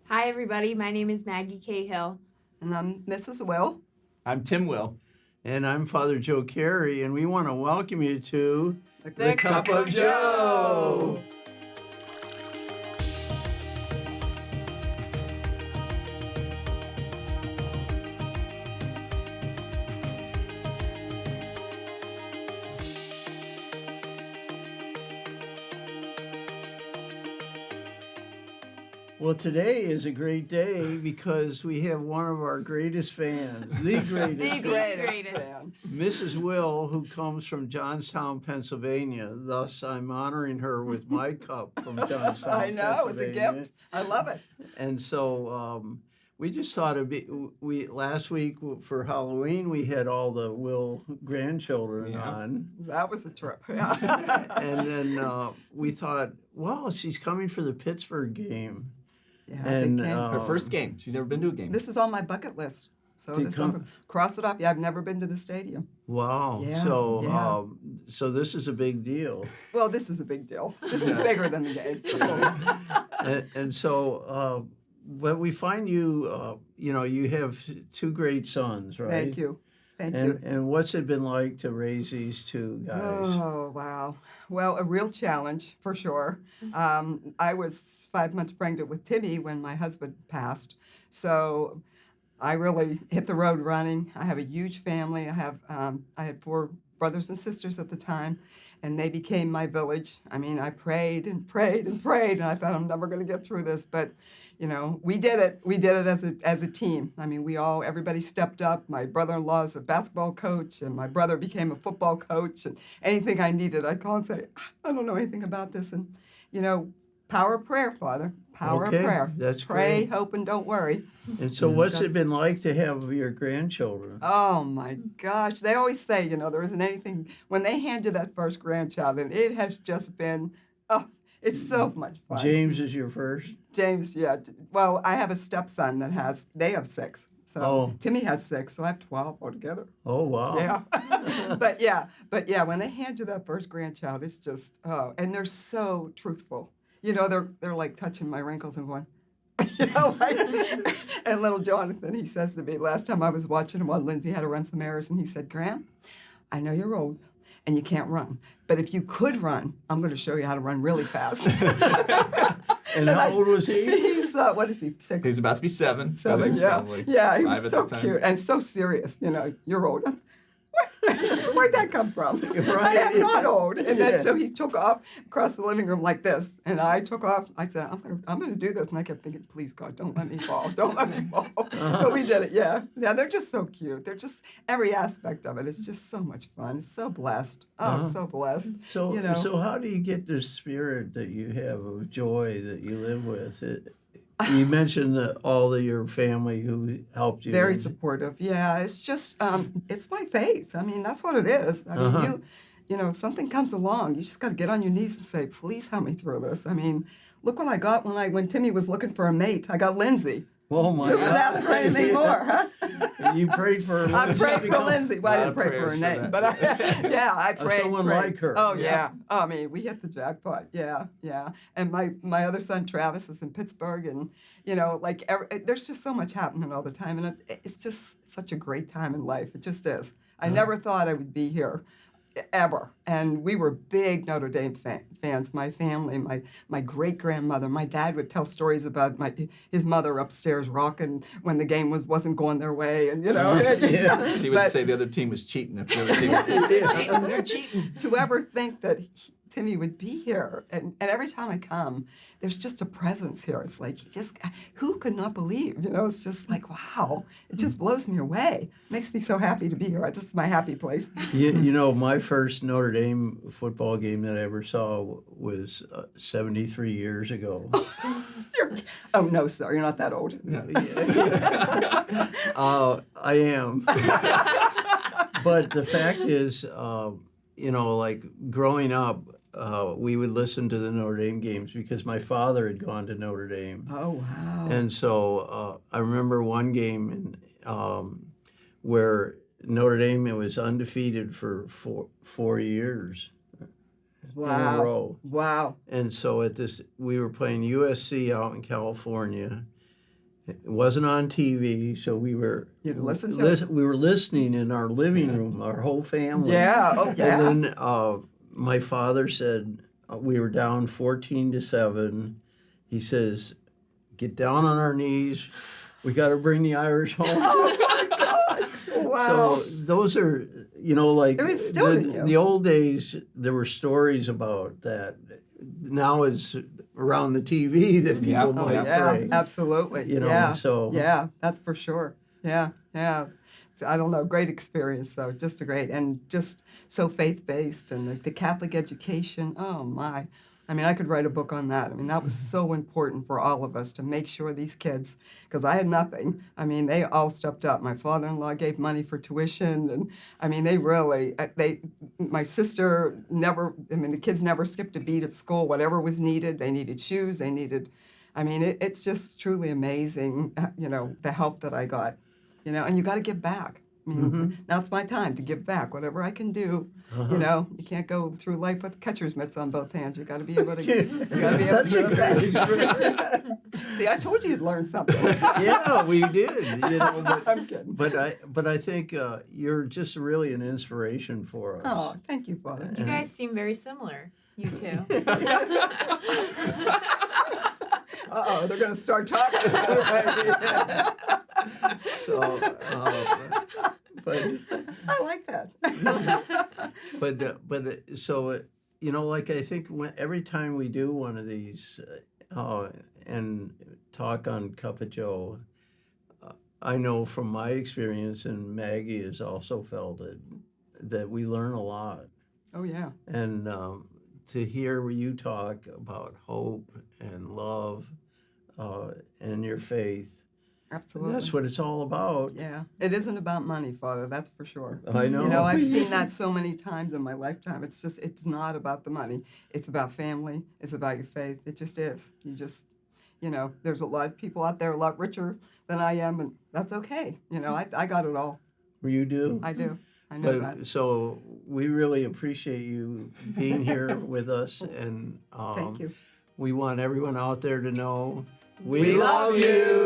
Hi, everybody. My name is Maggie Cahill. And I'm Mrs. Will. I'm Tim Will. And I'm Father Joe Carey, and we want to welcome you to The Cup of Joe. Well, today is a great day because we have one of our greatest fans, the greatest, Fan. Mrs. Will, who comes from Johnstown, Pennsylvania. Thus, I'm honoring her with my cup from Johnstown, I know, it's a Pennsylvania. gift. I love it. And so we just thought last week for Halloween, we had all the Will grandchildren on. That was a trip. And then we thought, well, she's coming for the Pittsburgh game. Yeah, And, they came. Her first game. She's never been to a game. This is on my bucket list. So To this come- cross it off. Yeah, I've never been to the stadium. Wow. Yeah, So yeah. so this is a big deal. Well, this is a big deal. This is bigger than the game. And so when we find you, you have two great sons, right? Thank you. Thank you. And what's it been like to raise these two guys? Oh, wow. Well, a real challenge for sure. I was 5 months pregnant with Timmy when my husband passed. So I really hit the road running. I have a huge family. I had 4 brothers and sisters at the time, and they became my village. I mean, I prayed and prayed and prayed, and I thought I'm never going to get through this. But, we did it. We did it as a team. I mean, everybody stepped up. My brother-in-law is a basketball coach, and my brother became a football coach. And anything I needed, I'd call and say, I don't know anything about this. And, power of prayer, Father. Power Okay, of prayer. that's Pray, great. hope, and don't worry. And so what's it been like to have your grandchildren? Oh my gosh. They always say, there isn't anything, when they hand you that first grandchild, and it has just been, it's so much fun. James is your first? James, yeah. Well, I have a stepson they have 6. So Oh. Timmy has 6, so I have 12 altogether. Oh, wow. Yeah. but yeah, when they hand you that first grandchild, it's just, and they're so truthful. They're like touching my wrinkles and going, and little Jonathan, he says to me, last time I was watching him while Lindsay had to run some errands, and he said, Graham, I know you're old and you can't run, but if you could run, I'm going to show you how to run really fast. And how old was he? He's, what is he, 6? He's about to be 7. 7, He's yeah. probably Yeah, he 5 was at so the time. cute and so serious. You're old. Where'd that come from? Right. I am not old. And Yeah. then so he took off across the living room like this, and I took off. I said, I'm gonna do this, and I kept thinking, please God, don't let me fall, don't let me fall. But we did it. Yeah, they're just so cute. They're just every aspect of it. It's just so much fun. So blessed. Oh, so blessed. So, You know. so how do you get this spirit that you have of joy that you live with? You mentioned that all of your family who helped you. Very supportive. Yeah, it's just it's my faith. I mean, that's what it is. I mean, something comes along, you just got to get on your knees and say, please help me through this. I mean, look what I got when Timmy was looking for a mate. I got Lindsay. Oh my You God! can ask for anything more, huh? You prayed for. I prayed for Lindsay. Well, I Lot didn't of pray for her prayers for name, that. but I prayed. Someone prayed. like her. Oh Yeah. yeah. I mean, we hit the jackpot. Yeah, yeah. And my other son Travis is in Pittsburgh, and there's just so much happening all the time, and it's just such a great time in life. It just is. I never thought I would be here. Ever. And we were big Notre Dame fans. My family, my great-grandmother. My dad would tell stories about his mother upstairs rocking when the game wasn't going their way, and Yeah. She would But say the other team was cheating. If the other team was they're cheating. to ever think that Timmy would be here, and every time I come, there's just a presence here. It's like who could not believe? It's just like, wow. It just blows me away. Makes me so happy to be here. This is my happy place. My first Notre Dame football game that I ever saw was 73 years ago. Oh no, sir, you're not that old. I am. But the fact is, like growing up, we would listen to the Notre Dame games because my father had gone to Notre Dame. Oh wow. And so I remember one game where Notre Dame was undefeated for 4 years in a row. Wow. And so we were playing USC out in California, It wasn't on TV, so we were You'd listen to it. we were listening in our living room, our whole family. Yeah. Oh, yeah. And then my father said we were down 14-7. He says, "Get down on our knees. We got to bring the Irish home." Oh my gosh! Wow. So those are, like They're instilled in you. the old days. There were stories about that. Now it's around the TV that people Yeah. Oh, might yeah, pray. absolutely. Yeah. So Yeah, that's for sure. Yeah, yeah. So, I don't know, great experience though, just a great, and just so faith-based, and the Catholic education, oh my. I mean, I could write a book on that. I mean, that was so important for all of us to make sure these kids, because I had nothing. I mean, they all stepped up. My father-in-law gave money for tuition, and I mean, my sister never, I mean, the kids never skipped a beat at school. Whatever was needed, they needed shoes, I mean, it's just truly amazing, the help that I got, and you got to give back. I mean, now it's my time to give back. Whatever I can do, you can't go through life with catcher's mitts on both hands. You got to be able to. That's a give great back. See, I told you you'd learn something. Yeah, we did. I'm kidding. But I think you're just really an inspiration for us. Oh, thank you, Father. You guys seem very similar, you two. Uh-oh, they're going to start talking. So, but I like that. like I think every time we do one of these and talk on Cup of Joe, I know from my experience, and Maggie has also felt it, that we learn a lot. Oh, yeah. And to hear you talk about hope and love and your faith, Absolutely. that's what it's all about. Yeah. It isn't about money, Father, that's for sure. I know. I've seen that so many times in my lifetime. It's not about the money. It's about family. It's about your faith. It just is. There's a lot of people out there a lot richer than I am, and that's okay. I got it all. You do? I do. I know that. So we really appreciate you being here with us, and Thank you. we want everyone out there to know We love you.